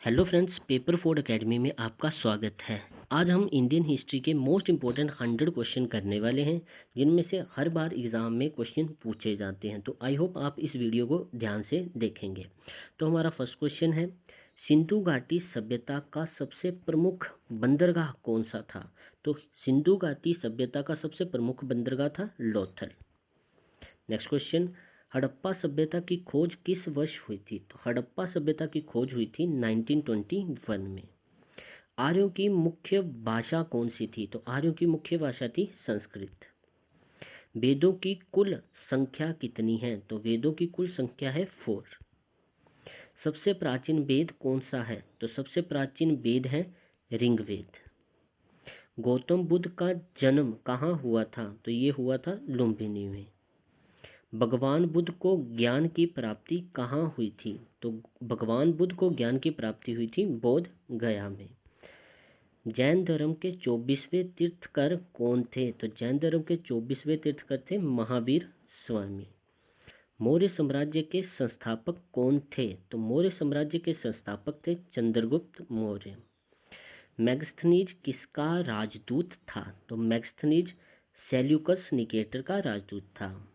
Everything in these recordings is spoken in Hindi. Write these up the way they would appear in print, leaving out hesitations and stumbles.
Hello friends, paper Ford academy में आपका स्वागत है। आज हम इंडियन हिस्ट्री के मोस्ट इम्पोर्टेंट 100 क्वेश्चन करने वाले हैं, जिनमें से हर बार एग्जाम में क्वेश्चन पूछे जाते हैं। तो आई होप आप इस वीडियो को ध्यान से देखेंगे। तो हमारा फर्स्ट क्वेश्चन है, सिंधु घाटी सभ्यता का सबसे प्रमुख बंदरगाह कौन सा था? तो सिंधु घाटी सभ्यता का सबसे प्रमुख बंदरगाह था लोथल। नेक्स्ट क्वेश्चन, हड़प्पा सभ्यता की खोज किस वर्ष हुई थी? तो हड़प्पा सभ्यता की खोज हुई थी 1921 में। आर्यों की मुख्य भाषा कौन सी थी? तो आर्यों की मुख्य भाषा थी संस्कृत। वेदों की कुल संख्या कितनी है? तो वेदों की कुल संख्या है 4। सबसे प्राचीन वेद कौन सा है? तो सबसे प्राचीन वेद है ऋग्वेद। गौतम बुद्ध का जन्म कहाँ हुआ था? तो ये हुआ था लुम्बिनी में। भगवान बुद्ध को ज्ञान की प्राप्ति कहाँ हुई थी? तो भगवान बुद्ध को ज्ञान की प्राप्ति हुई थी बोध गया में। जैन धर्म के 24वें तीर्थकर कौन थे? तो जैन धर्म के 24वें तीर्थकर थे महावीर स्वामी। मौर्य साम्राज्य के संस्थापक कौन थे? तो मौर्य साम्राज्य के संस्थापक थे चंद्रगुप्त मौर्य। मैगस्थनीज किसका राजदूत था? तो मैगस्थनीज सेल्यूकस निकेटर का राजदूत था।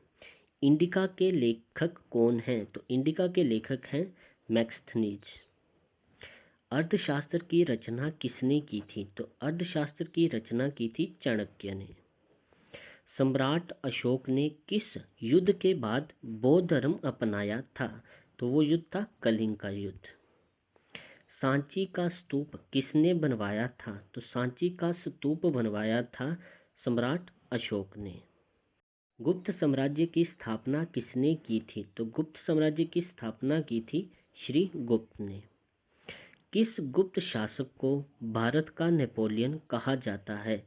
इंडिका के लेखक कौन हैं? तो इंडिका के लेखक हैं मैगस्थनीज। अर्थशास्त्र की रचना किसने की थी? तो अर्थशास्त्र की रचना की थी चाणक्य ने। सम्राट अशोक ने किस युद्ध के बाद बौद्ध धर्म अपनाया था? तो वो युद्ध था कलिंग का युद्ध। सांची का स्तूप किसने बनवाया था? तो सांची का स्तूप बनवाया था सम्राट अशोक ने। गुप्त साम्राज्य की स्थापना किसने की थी? तो गुप्त साम्राज्य की स्थापना की थी श्री गुप्त ने। किस गुप्त शासक को भारत का नेपोलियन कहा जाता है?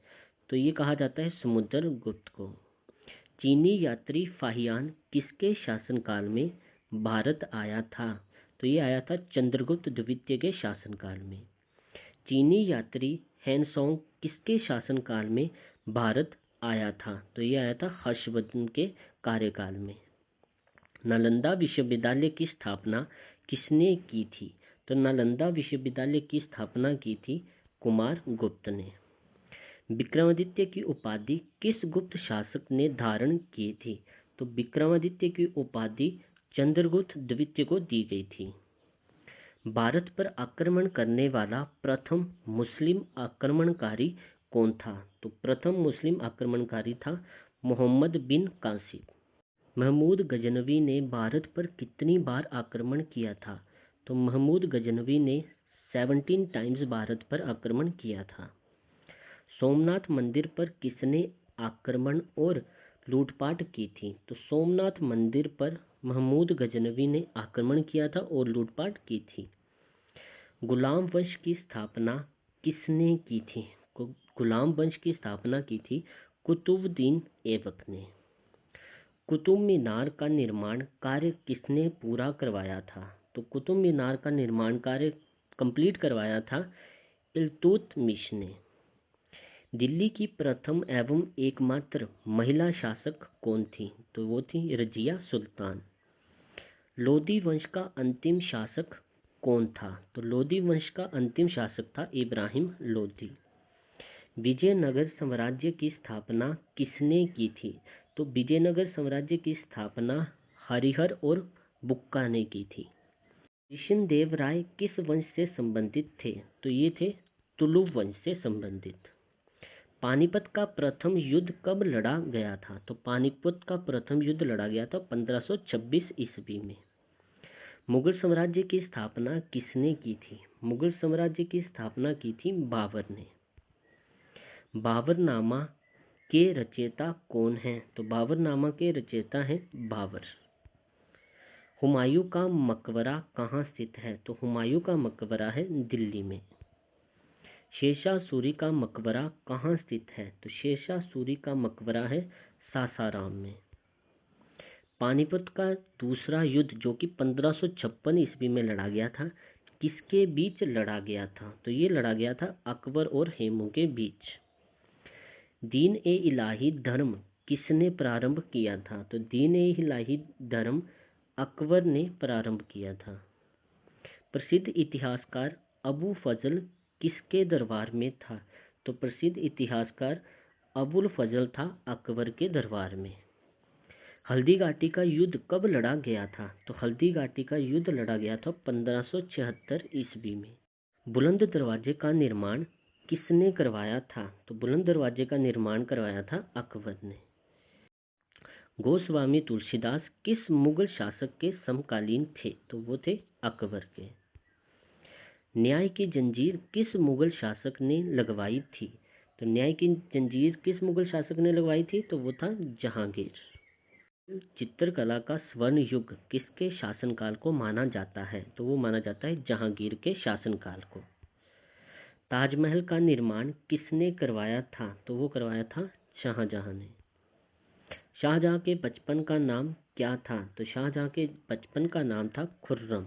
तो ये कहा जाता है समुद्रगुप्त को। चीनी यात्री फाहियान किसके शासनकाल में भारत आया था? तो ये आया था चंद्रगुप्त द्वितीय के शासनकाल में। चीनी यात्री हैनसोंग किसके शासनकाल में भारत आया था? तो ये आया था हर्षवर्धन के कार्यकाल में। नालंदा विश्वविद्यालय की स्थापना किसने की थी? तो नालंदा विश्वविद्यालय की स्थापना की थी कुमार गुप्त ने। विक्रमादित्य की उपाधि किस गुप्त शासक ने धारण की थी? तो विक्रमादित्य की उपाधि चंद्रगुप्त द्वितीय को दी गई थी। भारत पर आक्रमण करने वाला प्रथम मुस्लिम आक्रमणकारी कौन था? तो प्रथम मुस्लिम आक्रमणकारी था मोहम्मद बिन कासिम। महमूद गजनवी ने भारत पर कितनी बार आक्रमण किया था? तो महमूद गजनवी ने 17 टाइम्स भारत पर आक्रमण किया था। सोमनाथ मंदिर पर किसने आक्रमण और लूटपाट की थी? तो सोमनाथ मंदिर पर महमूद गजनवी ने आक्रमण किया था और लूटपाट की थी। गुलाम वंश की स्थापना किसने की थी? गुलाम वंश की स्थापना की थी कुतुबुद्दीन ऐबक ने। कुतुब मीनार का निर्माण कार्य किसने पूरा करवाया था? तो कुतुब मीनार का निर्माण कार्य कंप्लीट करवाया था इल्तुतमिश ने। दिल्ली की प्रथम एवं एकमात्र महिला शासक कौन थी? तो वो थी रजिया सुल्तान। लोदी वंश का अंतिम शासक कौन था? तो लोदी वंश का अंतिम शासक था इब्राहिम लोदी। विजयनगर साम्राज्य की स्थापना किसने की थी? तो विजयनगर साम्राज्य की स्थापना हरिहर और बुक्का ने की थी। कृष्णदेव राय किस वंश से संबंधित थे? तो ये थे तुलु वंश से संबंधित। पानीपत का प्रथम युद्ध कब लड़ा गया था? तो पानीपत का प्रथम युद्ध लड़ा गया था 1526 ईस्वी में। मुगल साम्राज्य की स्थापना किसने की थी? मुगल साम्राज्य की स्थापना की थी बाबर ने। बाबरनामा के रचयिता कौन हैं? तो बाबरनामा के रचयिता हैं बाबर। हुमायूं का मकबरा कहाँ स्थित है? तो हुमायूं का मकबरा है दिल्ली में। शेरशाह सूरी का मकबरा कहाँ स्थित है? तो शेरशाह सूरी का मकबरा है सासाराम में। पानीपत का दूसरा युद्ध जो कि 1556 ईस्वी में लड़ा गया था, किसके बीच लड़ा गया था? तो ये लड़ा गया था अकबर और हेमू के बीच। दीन ए इलाही धर्म किसने प्रारंभ किया था? तो दीन ए इलाही धर्म अकबर ने प्रारंभ किया था। प्रसिद्ध इतिहासकार अबू फजल किसके दरबार में था? तो प्रसिद्ध इतिहासकार अबुल फजल था अकबर के दरबार में। हल्दी घाटी का युद्ध कब लड़ा गया था? तो हल्दी घाटी का युद्ध लड़ा गया था 1576 ईस्वी में। बुलंद दरवाजे का निर्माण किसने करवाया था? तो बुलंद दरवाजे का निर्माण करवाया था अकबर ने। गोस्वामी तुलसीदास किस मुगल शासक के समकालीन थे? तो वो थे अकबर के। न्याय की जंजीर किस मुगल शासक ने लगवाई थी? तो न्याय की जंजीर किस मुगल शासक ने लगवाई थी? तो वो था जहांगीर। चित्रकला का स्वर्ण युग किसके शासनकाल को माना जाता है? तो वो माना जाता है जहांगीर के शासनकाल को। ताजमहल का निर्माण किसने करवाया था? तो वो करवाया था शाहजहां ने। शाहजहां के बचपन का नाम क्या था? तो शाहजहां के बचपन का नाम था खुर्रम।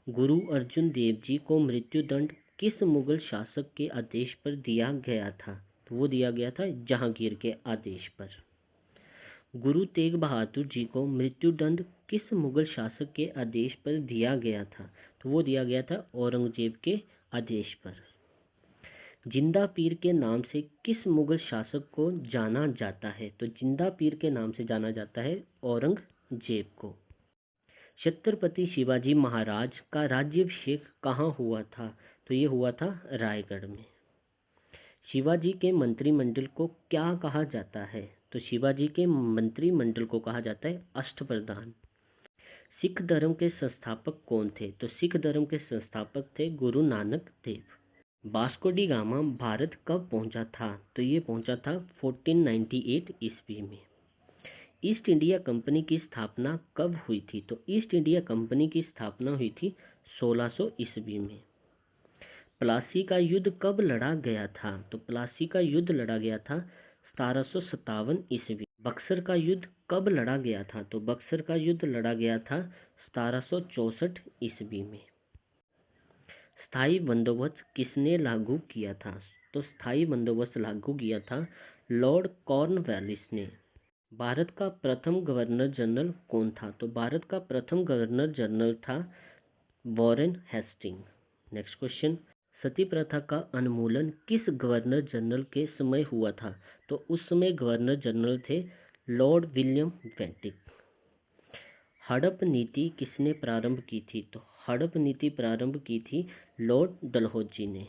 गुरु अर्जुन देव जी को मृत्युदंड किस मुगल शासक के आदेश पर दिया गया था? तो वो दिया गया था जहांगीर के आदेश पर। गुरु तेग बहादुर जी को मृत्युदंड किस मुगल शासक के आदेश पर दिया गया था? तो वो दिया गया था औरंगजेब के आदेश पर। जिंदा पीर के नाम से किस मुगल शासक को जाना जाता है? तो जिंदा पीर के नाम से जाना जाता है औरंगजेब को। छत्रपति शिवाजी महाराज का राज्याभिषेक कहाँ हुआ था? तो ये हुआ था रायगढ़ में। शिवाजी के मंत्रिमंडल को क्या कहा जाता है? तो शिवाजी के मंत्रिमंडल को कहा जाता है अष्टप्रधान। सिख धर्म के संस्थापक कौन थे? तो सिख धर्म के संस्थापक थे Guru Nanak Dev. Vasco D gamma Bharat कब पहुंचा था? तो ये पहुंचा था 1498 ईस्वी में। ईस्ट इंडिया कंपनी की स्थापना कब हुई थी? तो ईस्ट इंडिया कंपनी की स्थापना हुई थी 1600 ईस्वी में। प्लासी का युद्ध कब लड़ा गया था? तो प्लासी का युद्ध लड़ा गया था 1757 ईस्वी। बक्सर का युद्ध कब लड़ा गया था? तो बक्सर का युद्ध लड़ा गया था 1764 ईस्वी में। स्थायी बंदोबस्त किसने लागू किया था? तो स्थायी बंदोबस्त लागू किया था लॉर्ड कॉर्नवालिस ने। भारत का प्रथम गवर्नर जनरल कौन था? तो भारत का प्रथम गवर्नर जनरल था वॉरेन हेस्टिंग। नेक्स्ट क्वेश्चन, सती प्रथा का उन्मूलन किस गवर्नर जनरल के समय हुआ था? तो उस समय गवर्नर जनरल थे लॉर्ड विलियम बेंटिक। हड़प नीति किसने प्रारंभ की थी? तो हड़प नीति प्रारंभ की थी लॉर्ड डलहौजी ने।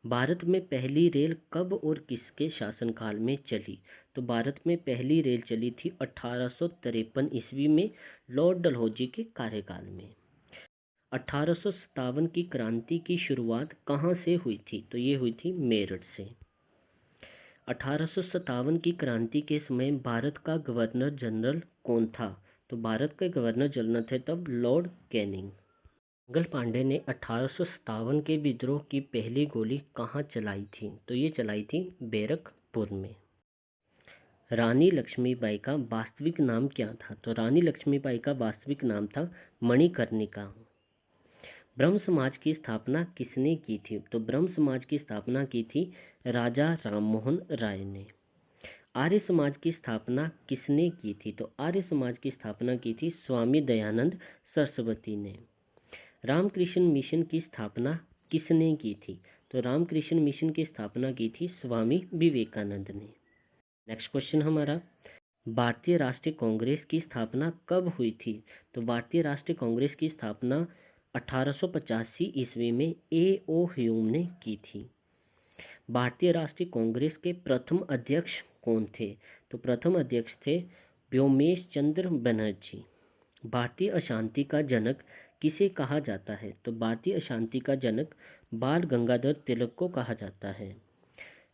भारत में पहली रेल कब और किसके शासनकाल में चली? तो भारत में पहली रेल चली थी 1853 ईस्वी में लॉर्ड डलहौजी के कार्यकाल में। 1857 की क्रांति की शुरुआत कहाँ से हुई थी? तो ये हुई थी मेरठ से। 1857 की क्रांति के समय भारत का गवर्नर जनरल कौन था? तो भारत के गवर्नर जनरल थे तब लॉर्ड कैनिंग। मंगल पांडे ने 1857 के विद्रोह की पहली गोली कहाँ चलाई थी? तो ये चलाई थी बैरकपुर में। रानी लक्ष्मीबाई का वास्तविक नाम क्या था? तो रानी लक्ष्मीबाई का वास्तविक नाम था मणिकर्णिका। ब्रह्म समाज की स्थापना किसने की थी? तो ब्रह्म समाज की स्थापना की थी राजा राममोहन राय ने। आर्य समाज की स्थापना किसने की थी? तो आर्य समाज की स्थापना की थी स्वामी दयानंद सरस्वती ने। रामकृष्ण मिशन की स्थापना किसने की थी? तो रामकृष्ण मिशन की स्थापना की थी स्वामी विवेकानंद ने। नेक्स्ट क्वेश्चन हमारा, भारतीय राष्ट्रीय कांग्रेस की स्थापना कब हुई थी? तो भारतीय राष्ट्रीय कांग्रेस की स्थापना 1885 ईस्वी में A.O. ह्यूम ने की थी। भारतीय राष्ट्रीय कांग्रेस के प्रथम अध्यक्ष कौन थे? तो प्रथम अध्यक्ष थे व्योमेश चंद्र बनर्जी। भारतीय अशांति का जनक किसे कहा जाता है? तो भारतीय अशांति का जनक बाल गंगाधर तिलक को कहा जाता है।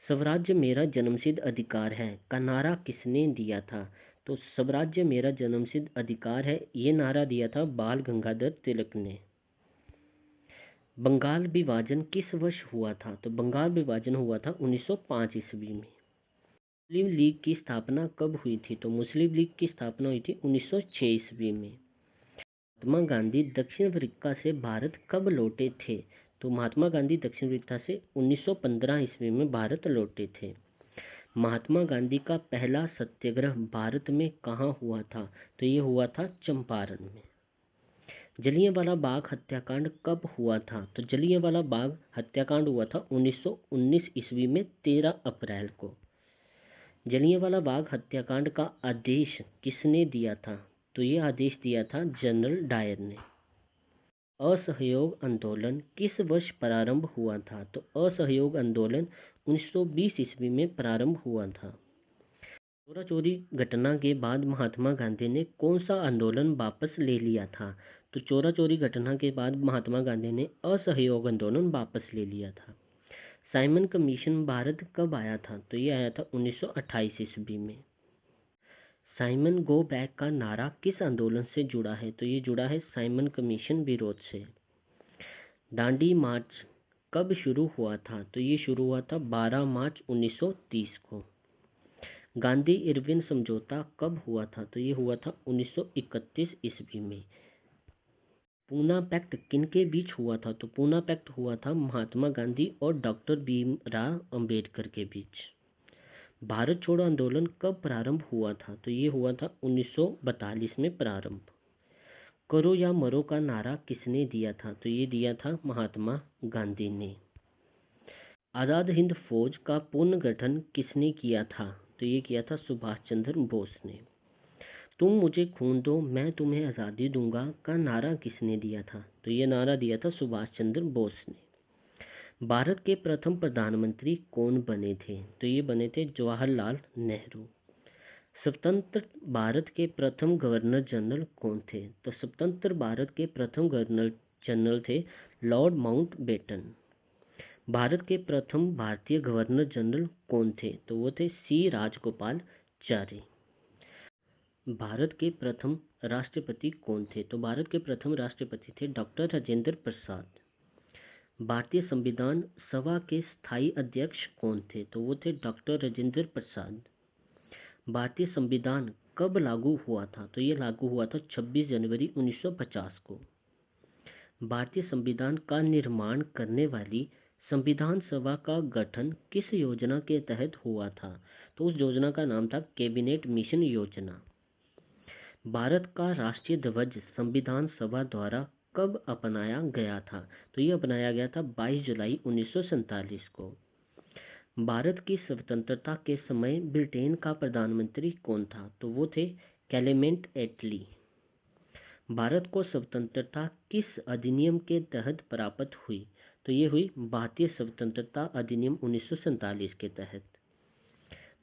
स्वराज्य मेरा जन्मसिद्ध अधिकार है का नारा किसने दिया था? तो स्वराज्य मेरा जन्मसिद्ध अधिकार है ये नारा दिया था बाल गंगाधर तिलक ने। बंगाल विभाजन किस वर्ष हुआ था? तो बंगाल विभाजन हुआ था 1905 ईस्वी में। मुस्लिम लीग की स्थापना कब हुई थी? तो मुस्लिम लीग की स्थापना हुई थी 1906 ईस्वी में। महात्मा गांधी दक्षिण अफ्रीका से भारत कब लौटे थे? तो महात्मा गांधी दक्षिण अफ्रीका से 1915 ईस्वी में भारत लौटे थे। महात्मा गांधी का पहला सत्याग्रह भारत में कहाँ हुआ था? तो ये हुआ था चंपारण में। जलियांवाला बाग हत्याकांड कब हुआ था? तो जलियांवाला बाग हत्याकांड हुआ था 1919 ईस्वी में 13 अप्रैल को। जलियांवाला बाग हत्याकांड का आदेश किसने दिया था? तो ये आदेश दिया था जनरल डायर ने। असहयोग आंदोलन किस वर्ष प्रारंभ हुआ था? तो असहयोग आंदोलन 1920 ईस्वी में प्रारंभ हुआ था। चोरा चोरी घटना के बाद महात्मा गांधी ने कौन सा आंदोलन वापस ले लिया था? तो चोरा चोरी घटना के बाद महात्मा गांधी ने असहयोग आंदोलन वापस ले लिया था। साइमन कमीशन भारत कब आया था? तो ये आया था 1928 ईस्वी में। साइमन गो बैक का नारा किस आंदोलन से जुड़ा है? तो ये जुड़ा है साइमन कमीशन विरोध से। दांडी मार्च कब शुरू हुआ था? तो ये शुरू हुआ था 12 मार्च 1930 को। गांधी इरविन समझौता कब हुआ था? तो ये हुआ था 1931 ईस्वी में। पूना पैक्ट किनके बीच हुआ था? तो पूना पैक्ट हुआ था महात्मा गांधी और डॉक्टर भीमराव अंबेडकर के बीच। भारत छोड़ो आंदोलन कब प्रारंभ हुआ था? तो ये हुआ था 1942 में प्रारंभ। करो या मरो का नारा किसने दिया था? तो ये दिया था महात्मा गांधी ने। आज़ाद हिंद फौज का पुनर्गठन किसने किया था? तो ये किया था सुभाष चंद्र बोस ने। तुम मुझे खून दो मैं तुम्हें आज़ादी दूंगा का नारा किसने दिया था? तो ये नारा दिया था सुभाष चंद्र बोस ने। भारत के प्रथम प्रधानमंत्री कौन बने थे? तो ये बने थे जवाहरलाल नेहरू। स्वतंत्र भारत के प्रथम गवर्नर जनरल कौन थे? तो स्वतंत्र भारत के प्रथम गवर्नर जनरल थे लॉर्ड माउंटबेटन। भारत के प्रथम भारतीय गवर्नर जनरल कौन थे? तो वो थे सी राजगोपालचारी। भारत के प्रथम राष्ट्रपति कौन थे? तो भारत के प्रथम राष्ट्रपति थे डॉक्टर राजेंद्र प्रसाद। भारतीय संविधान सभा के स्थायी अध्यक्ष कौन थे? तो वो थे डॉक्टर राजेंद्र प्रसाद। भारतीय संविधान कब लागू हुआ था? तो ये लागू हुआ था 26 जनवरी 1950 को। भारतीय संविधान का निर्माण करने वाली संविधान सभा का गठन किस योजना के तहत हुआ था? तो उस योजना का नाम था कैबिनेट मिशन योजना। भारत का राष्ट्रीय ध्वज संविधान सभा द्वारा कब अपनाया गया था? तो ये अपनाया गया था 22 जुलाई 1947 को। भारत की स्वतंत्रता के समय ब्रिटेन का प्रधानमंत्री कौन था? तो वो थे क्लेमेंट एटली। भारत को स्वतंत्रता किस अधिनियम के तहत प्राप्त हुई? तो ये हुई भारतीय स्वतंत्रता अधिनियम 1947 के तहत।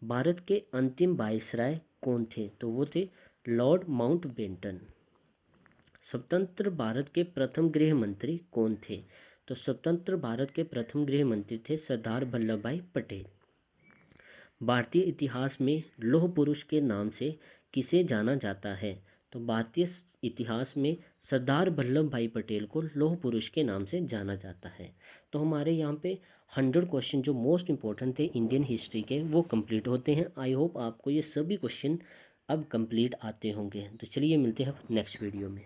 भारत के अंतिम वायसराय कौन थे? तो वो थे लॉर्ड माउंटबेटन। स्वतंत्र भारत के प्रथम गृह मंत्री कौन थे? तो स्वतंत्र भारत के प्रथम गृह मंत्री थे सरदार वल्लभ भाई पटेल। भारतीय इतिहास में लौह पुरुष के नाम से किसे जाना जाता है? तो भारतीय इतिहास में सरदार वल्लभ भाई पटेल को लौह पुरुष के नाम से जाना जाता है। तो हमारे यहाँ पे 100 क्वेश्चन जो मोस्ट इंपॉर्टेंट थे इंडियन हिस्ट्री के वो कंप्लीट होते हैं। आई होप आपको ये सभी क्वेश्चन अब कंप्लीट आते होंगे। तो चलिए मिलते हैं नेक्स्ट वीडियो में।